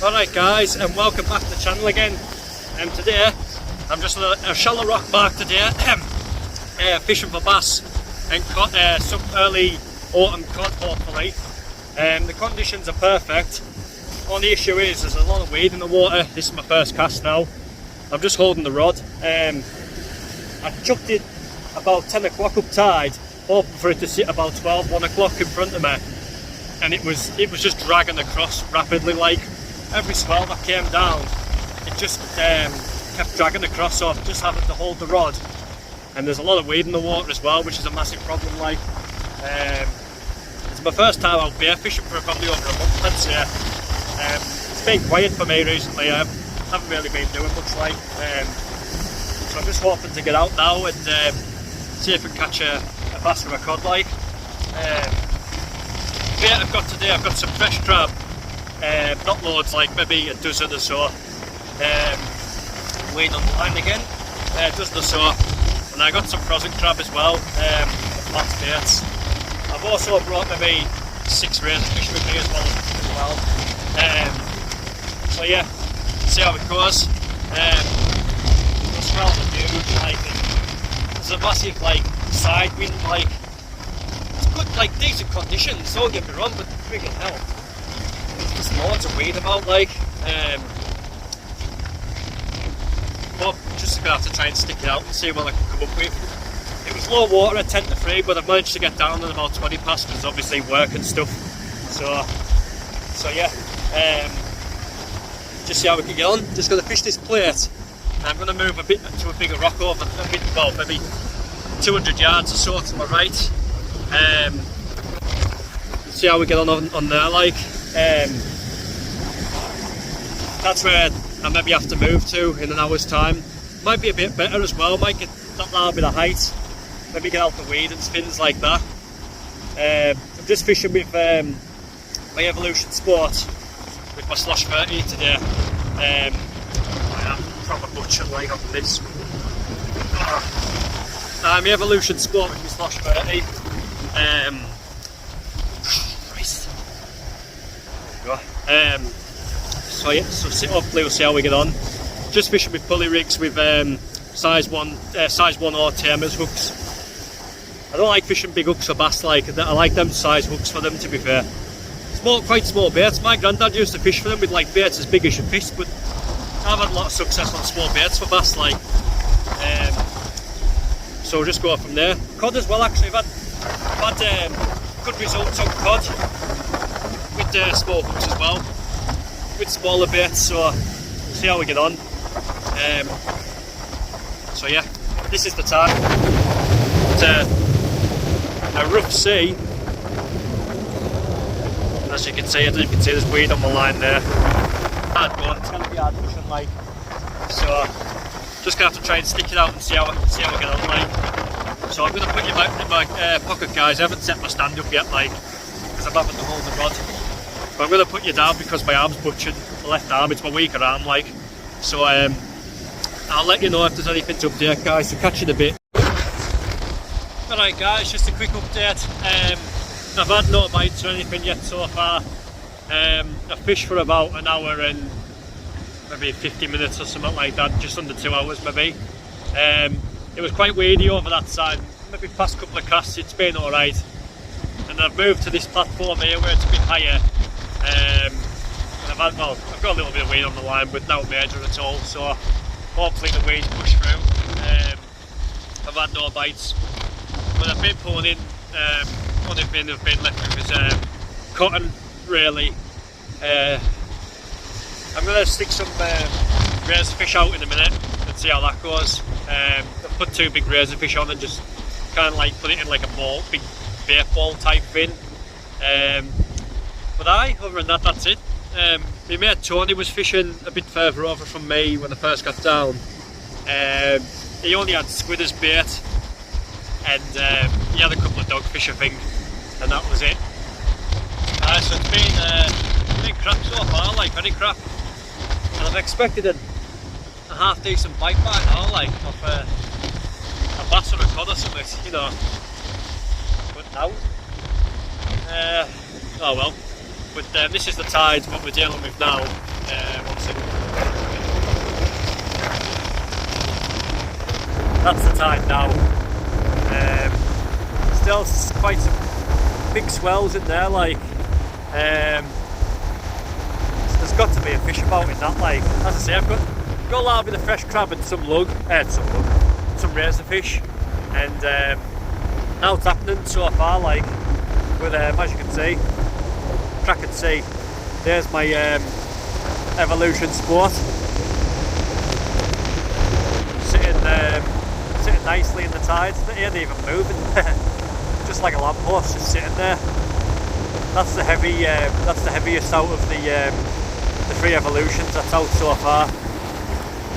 Alright guys, and welcome back to the channel again. And today, I'm just on a shallow rock mark today, fishing for bass and some early autumn cod hopefully. The conditions are perfect. Only issue is there's a lot of weed in the water. This is my first cast now. I'm just holding the rod. I chucked it about 10 o'clock up tide, hoping for it to sit about 12, 1 o'clock in front of me. And it was just dragging across rapidly, like every swell that came down, it just kept dragging across, so I'm just having to hold the rod. And there's a lot of weed in the water as well, which is a massive problem. Like, it's my first time out bear fishing for probably over a month, I'd say. It's been quiet for me recently. I haven't really been doing much, like, so I'm just hoping to get out now and see if I can catch a bass or a cod, like. Bait I've got today, I've got some fresh crab, not loads, like maybe a dozen or so. Waiting on the line again, a dozen or so, and I got some frozen crab as well, flat baits. I've also brought maybe 6 razorfish with me as well. So yeah, see how it goes. The swells are huge, like, there's a massive like side wind, like. Good, like decent conditions, don't get me wrong, but friggin' hell, there's loads of weed about, like. But I'm just gonna have to try and stick it out and see what I can come up with. It was low water at 10 to 3, but I've managed to get down at about 20 past because obviously work and stuff. So yeah, just see how we can get on. Just gonna fish this plate. I'm gonna move a bit to a bigger rock over a bit, well, maybe 200 yards or so to my right. See how we get on there, like. That's where I maybe have to move to in an hour's time. Might be a bit better as well, might get that little bit of height, maybe get out the weed and things like that. I'm just fishing with my Evolution Sport with my Slosh 30 today. I am proper butchered, like, on this. My Evolution Sport with my Slosh 30. Christ. There you go. So yeah, so hopefully we'll see how we get on. Just fishing with pulley rigs with size 1 or Tamers hooks. I don't like fishing big hooks for bass, like. I like them size hooks for them, to be fair. Quite small baits. My granddad used to fish for them with like baits as big as your fist, but I've had a lot of success on small baits for bass, like. So we'll just go from there. Cod as well, actually. I've had good results on cod with small hooks as well, with smaller baits, so we'll see how we get on. So yeah, this is the time. It's a rough sea, as you can see. I don't know if you can see there's weed on my line there. Hard going, it's going to be hard fishing, like. So just going to have to try and stick it out and see how we get on, like. So I'm going to put you back in my pocket, guys. I haven't set my stand up yet, like, because I'm having to hold the rod. But I'm going to put you down because my arm's butchered. My left arm, it's my weaker arm, like. So I'll let you know if there's anything to update, guys. So catch you in a bit. Alright guys, just a quick update. I've had no bites or anything yet so far. I fished for about an hour and maybe 50 minutes or something like that, just under 2 hours maybe. It was quite weedy over that side. Maybe past couple of casts it's been alright. And I've moved to this platform here where it's a bit higher. And I've got a little bit of weed on the line, but no major at all. So hopefully the weeds push through. I've had no bites, but I've been pulling in. Only thing I've been left with is cotton, really. I'm going to stick some razorfish out in a minute and see how that goes. I've put 2 big razorfish on and just kind of like put it in like a ball, big bait ball type thing. But other than that, that's it. My mate Tony was fishing a bit further over from me when I first got down. He only had squid as bait, and he had a couple of dogfish, I think, and that was it. So it's been crap so far, like, very crap. And I've expected a half decent bite by now, like, off a bass or a cod or something, you know. But no. Oh well. But this is the tides what we're dealing with now. One second. That's the tide now. Still quite some big swells in there, like there's got to be a fish about in that, like as I say, I've got a lot of the fresh crab and some razor fish, and now it's happening so far, like with as you can see, track and see, there's my Evolution Sport sitting nicely in the tides. It ain't even moving. Just like a lamppost, just sitting there. That's the heaviest out of the 3 Evolutions that's out so far. I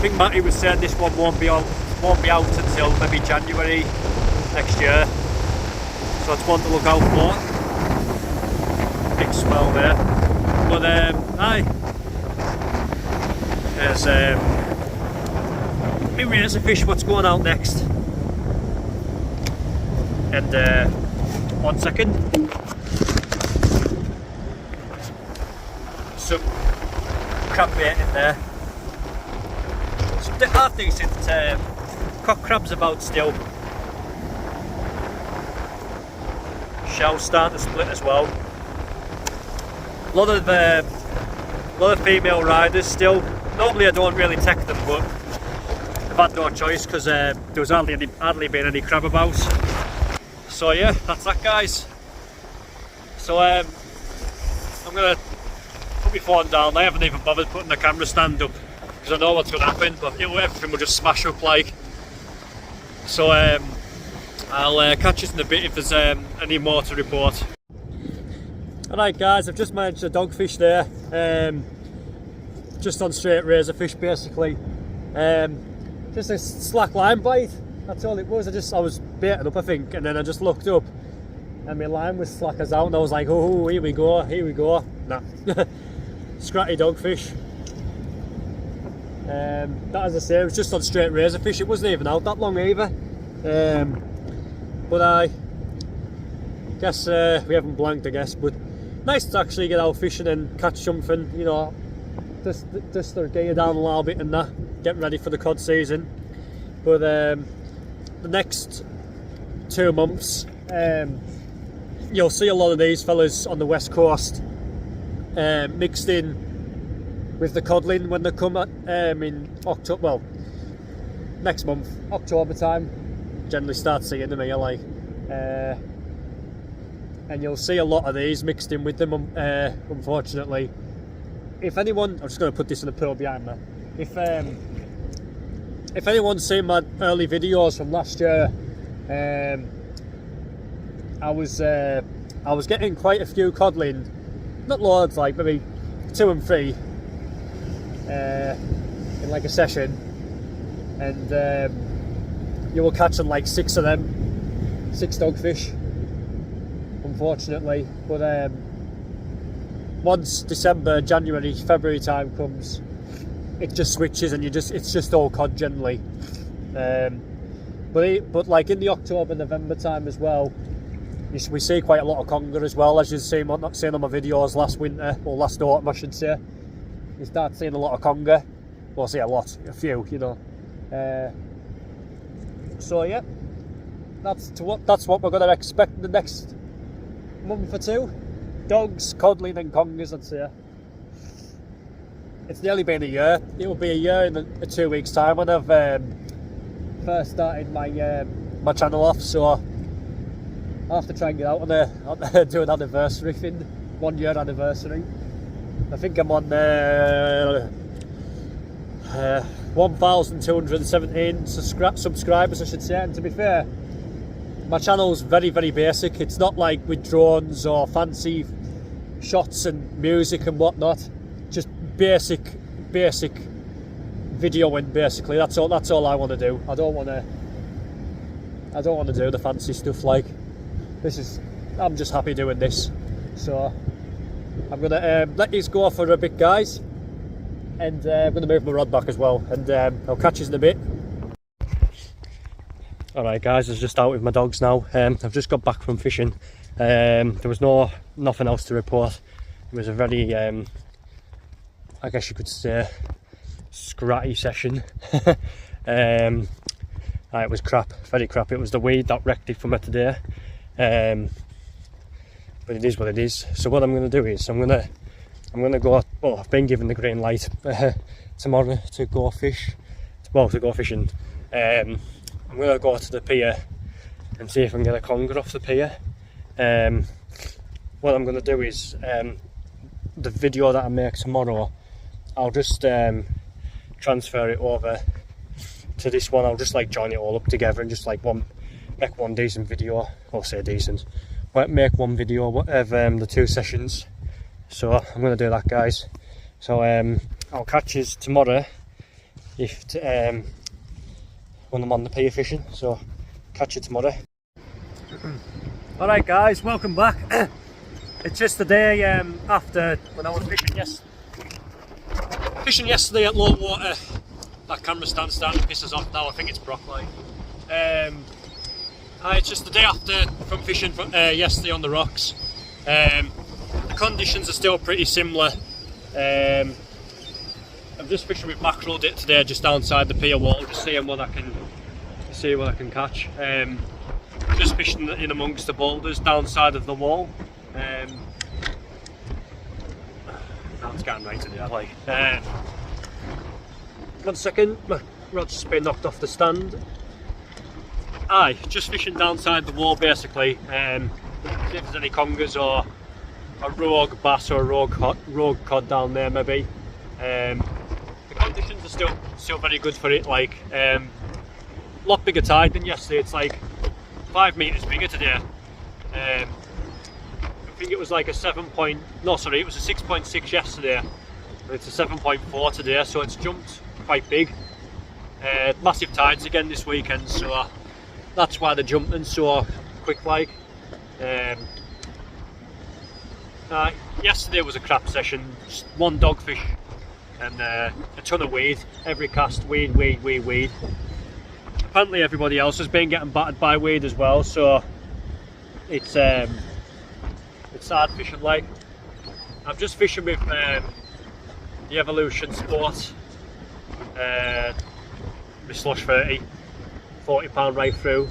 think Matty was saying this one won't be out until maybe January next year, so it's one to look out for. Big swell there, but aye, there's my razor fish. What's going out next? And 1 second, some crab bait in there. Some half decent cock crabs about still. Shell's starting to split as well. A lot of female riders still. Normally I don't really take them, but I've had no choice because there was hardly been any crab about. So yeah, that's that, guys. So I'm gonna put my phone down. I haven't even bothered putting the camera stand up because I know what's going to happen, but everything will just smash up, like. So I'll catch you in a bit if there's any more to report. Alright guys, I've just managed a dogfish there, just on straight razor fish basically. Just a slack line bite, that's all it was. I was baiting up, I think, and then I just looked up and my line was slack as out, and I was like, oh, here we go. Nah. Scratty dogfish. That, as I say, it was just on straight razor fish. It wasn't even out that long either. But I guess we haven't blanked, I guess, but nice to actually get out fishing and catch something, you know, just to get you down a little bit and that, getting ready for the cod season. But the next 2 months, you'll see a lot of these fellas on the west coast mixed in with the codling when they come in October, well, next month, October time, generally start seeing them here, like, and you'll see a lot of these mixed in with them, unfortunately. If anyone, I'm just going to put this in the pool behind me, if anyone's seen my early videos from last year, I was getting quite a few codling, not loads, like maybe 2 and 3 in like a session, and you were catching like 6 of them, 6 dogfish, unfortunately. But once December, January, February time comes, it just switches and it's just all cod generally. But like in the October, November time as well, we see quite a lot of conger as well, as you've seen on my videos last winter, or last autumn I should say. You start seeing a lot of conger. Well, I see a few, you know. So yeah, that's what we're going to expect in the next month or 2. Dogs, codling and congers, I'd say. It's nearly been a year. It will be a year in 2 weeks' time when I've first started my channel off. So I'll have to try and get out on do an anniversary thing, 1 year anniversary. I think I'm on 1,217 subscribers, I should say. And to be fair, my channel's very, very basic. It's not like with drones or fancy shots and music and whatnot. Just basic videoing, basically. That's all I want to do. I don't want to do the fancy stuff. Like, I'm just happy doing this. So I'm gonna let these go for a bit, guys, and I'm gonna move my rod back as well, and I'll catch you in a bit. Alright guys, I was just out with my dogs now. I've just got back from fishing. There was nothing else to report. It was a very I guess you could say, scratty session. It was crap, very crap. It was the weed that wrecked it for me today. But it is what it is. So what I'm going to do is I'm going to go. Well, I've been given the green light tomorrow to go fish. Well, to go fishing. I'm going to go to the pier and see if I can get a conger off the pier. What I'm going to do is the video that I make tomorrow, I'll just transfer it over to this one. I'll just like join it all up together and just like make one decent video. I'll say decent. Make one video of the 2 sessions. So I'm going to do that, guys. So I'll catch you tomorrow when I'm on the pier fishing. So catch you tomorrow. Alright guys, welcome back. It's just the day after when I was fishing yesterday at low water. That camera stand's starting to piss us off now. I think it's broccoli. It's just the day after from fishing yesterday on the rocks. The conditions are still pretty similar. I'm just fishing with mackerel today, just outside the pier wall, just seeing what I can catch. Just fishing in amongst the boulders downside of the wall. That's getting right in there, like. 1 second, my rod's just been knocked off the stand. Just fishing downside the wall basically. See if there's any congers or a rogue bass or a rogue cod down there maybe. The conditions are still very good for it. Like, lot bigger tide than yesterday. It's like 5 meters bigger today. I think it was like a 6.6 yesterday. It's a 7.4 today, so it's jumped quite big. Massive tides again this weekend, so that's why they're jumping so quick like. Yesterday was a crap session, just 1 dogfish and a ton of weed. Every cast, weed. Apparently everybody else has been getting battered by weed as well, so it's hard fishing like. I'm just fishing with the Evolution Sport, my slush 30, £40 right through.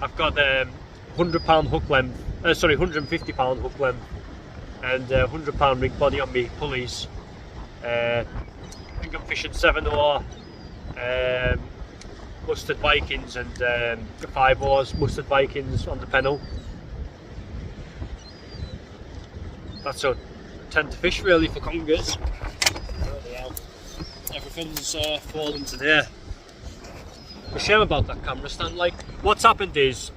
I've got £100 hook length, sorry, £150 hook length, and £100 rig body on me pulleys. I think I'm fishing 7/0 mustard Vikings and 5/0 mustard Vikings on the pennel. That's what I tend to fish really for congers. Everything's falling today. A shame about that camera stand. Like, what's happened is,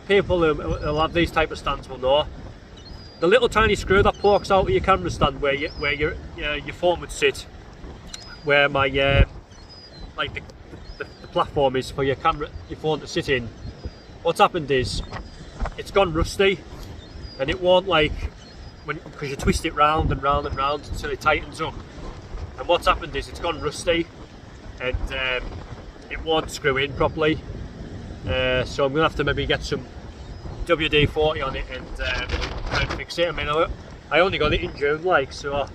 people who'll have these type of stands will know, the little tiny screw that pokes out of your camera stand where your phone would sit, where my like the platform is for your phone to sit in. What's happened is, it's gone rusty, and it won't, like, because you twist it round and round and round until it tightens up. And what's happened is it's gone rusty, and it won't screw in properly. So I'm gonna have to maybe get some WD-40 on it and try and fix it. I mean, I only got it in June, like, so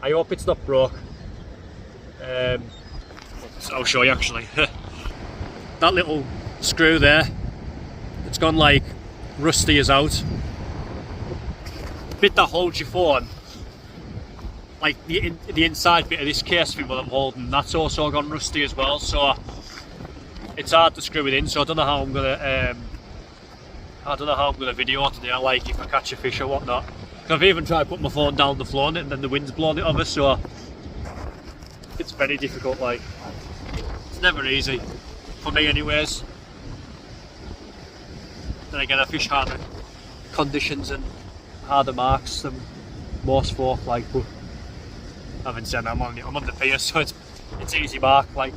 I hope it's not broke. I'll show you actually. That little screw there, it's gone like rusty as out. Bit that holds your phone, like the inside bit of this case thing what I'm holding, that's also gone rusty as well, so it's hard to screw it in. So I don't know how I'm gonna video today, like if I catch a fish or whatnot. I've even tried to put my phone down the floor on it and then the wind's blown it over, so it's very difficult. Like, it's never easy for me anyways. Then again, I fish harder conditions and harder marks than most folk, like, but having said that, I'm on the pier, so it's easy mark, like,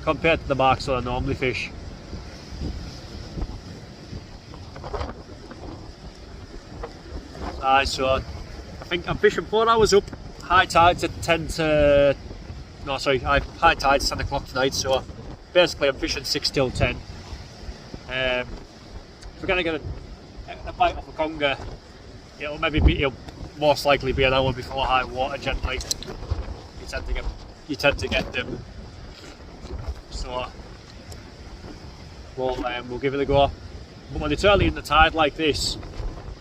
compared to the marks that I normally fish. So I think I'm fishing 4 hours up. High tide's at high tide's 10 o'clock tonight, so basically I'm fishing 6 till 10. If we're going to get a bite off a conger, it'll maybe be most likely be an hour before high water generally. You tend to get them. So we'll give it a go. But when it's early in the tide like this,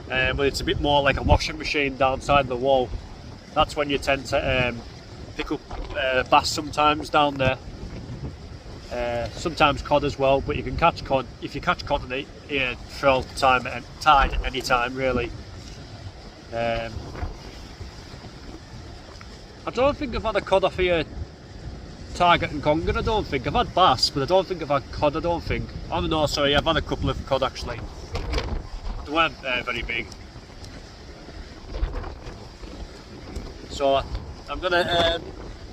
when it's a bit more like a washing machine downside the wall, that's when you tend to pick up bass sometimes down there. Sometimes cod as well, but you can catch cod if you catch cod in it throughout the time and tide at any time really. I don't think I've had a cod off here target and conger. I don't think I've had bass, but I don't think I've had cod. I don't think. Oh no, sorry, I've had a couple of cod actually. They weren't very big. So I'm gonna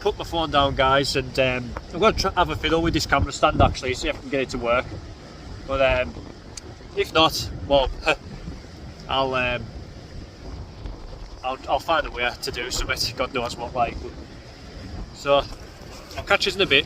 put my phone down, guys, and I'm going to have a fiddle with this camera stand actually, see if I can get it to work. But if not, well, I'll find a way to do something. God knows what like. So I'll catch you in a bit.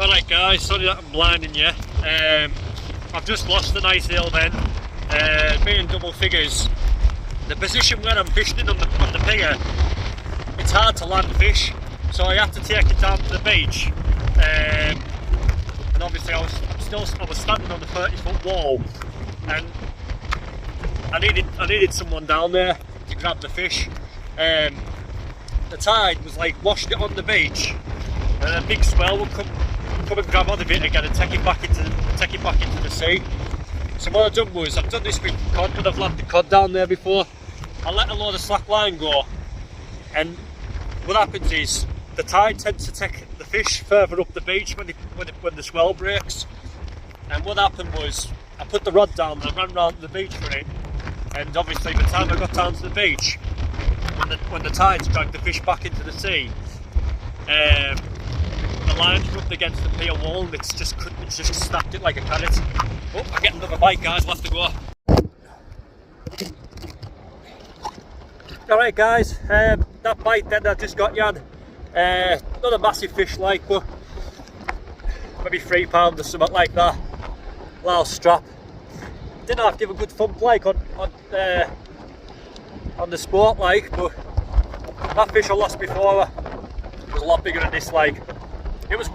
Alright guys, sorry that I'm blinding you. I've just lost a nice hill then, being double figures. The position where I'm fishing on the pier, it's hard to land fish, so I have to take it down to the beach. And obviously I was standing on the 30-foot wall, and I needed someone down there to grab the fish. The tide was like washing it on the beach, and a big swell would come and grab hold of it again and take it back into the sea. So what I've done was, I've done this with cod, but I've landed cod down there before. I let a load of slack line go, and what happens is the tide tends to take the fish further up the beach when the swell breaks. And what happened was, I put the rod down and I ran round the beach for it, and obviously by the time I got down to the beach, when the tides dragged the fish back into the sea, the line's rubbed against the pier wall and it's just snapped it like a carrot. Oh, I'm getting another bite, guys, we'll have to go. Alright guys, that bite then I just got you on, not a massive fish like, but maybe £3 or something like that. Little strap. Didn't have to give a good thump like on the sport like, but that fish I lost before was a lot bigger than this like.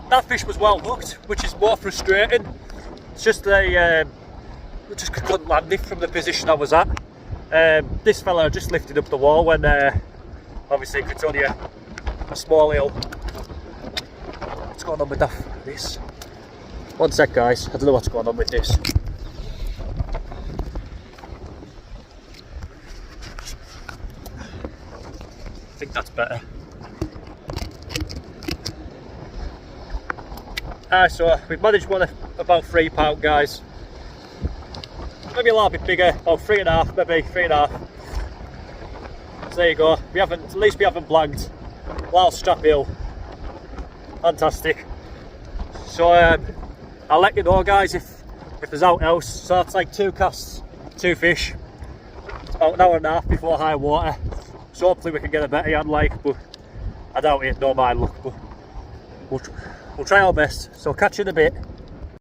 That fish was well hooked, which is more frustrating. It's just I just couldn't land it from the position I was at. This fella just lifted up the wall when obviously it's only a small hill. What's going on with this? One sec guys, I don't know what's going on with this. I think that's better. So we've managed one about £3 guys. Maybe a little bit bigger, about 3.5, maybe 3.5. So there you go. At least we haven't blanked. Little strap hill. Fantastic. So I'll let you know guys if there's out else. So that's like 2 casts, 2 fish. It's about an hour and a half before high water. So hopefully we can get a better hand like, but I doubt it, no mind luck. But we'll try our best, so catch you in a bit.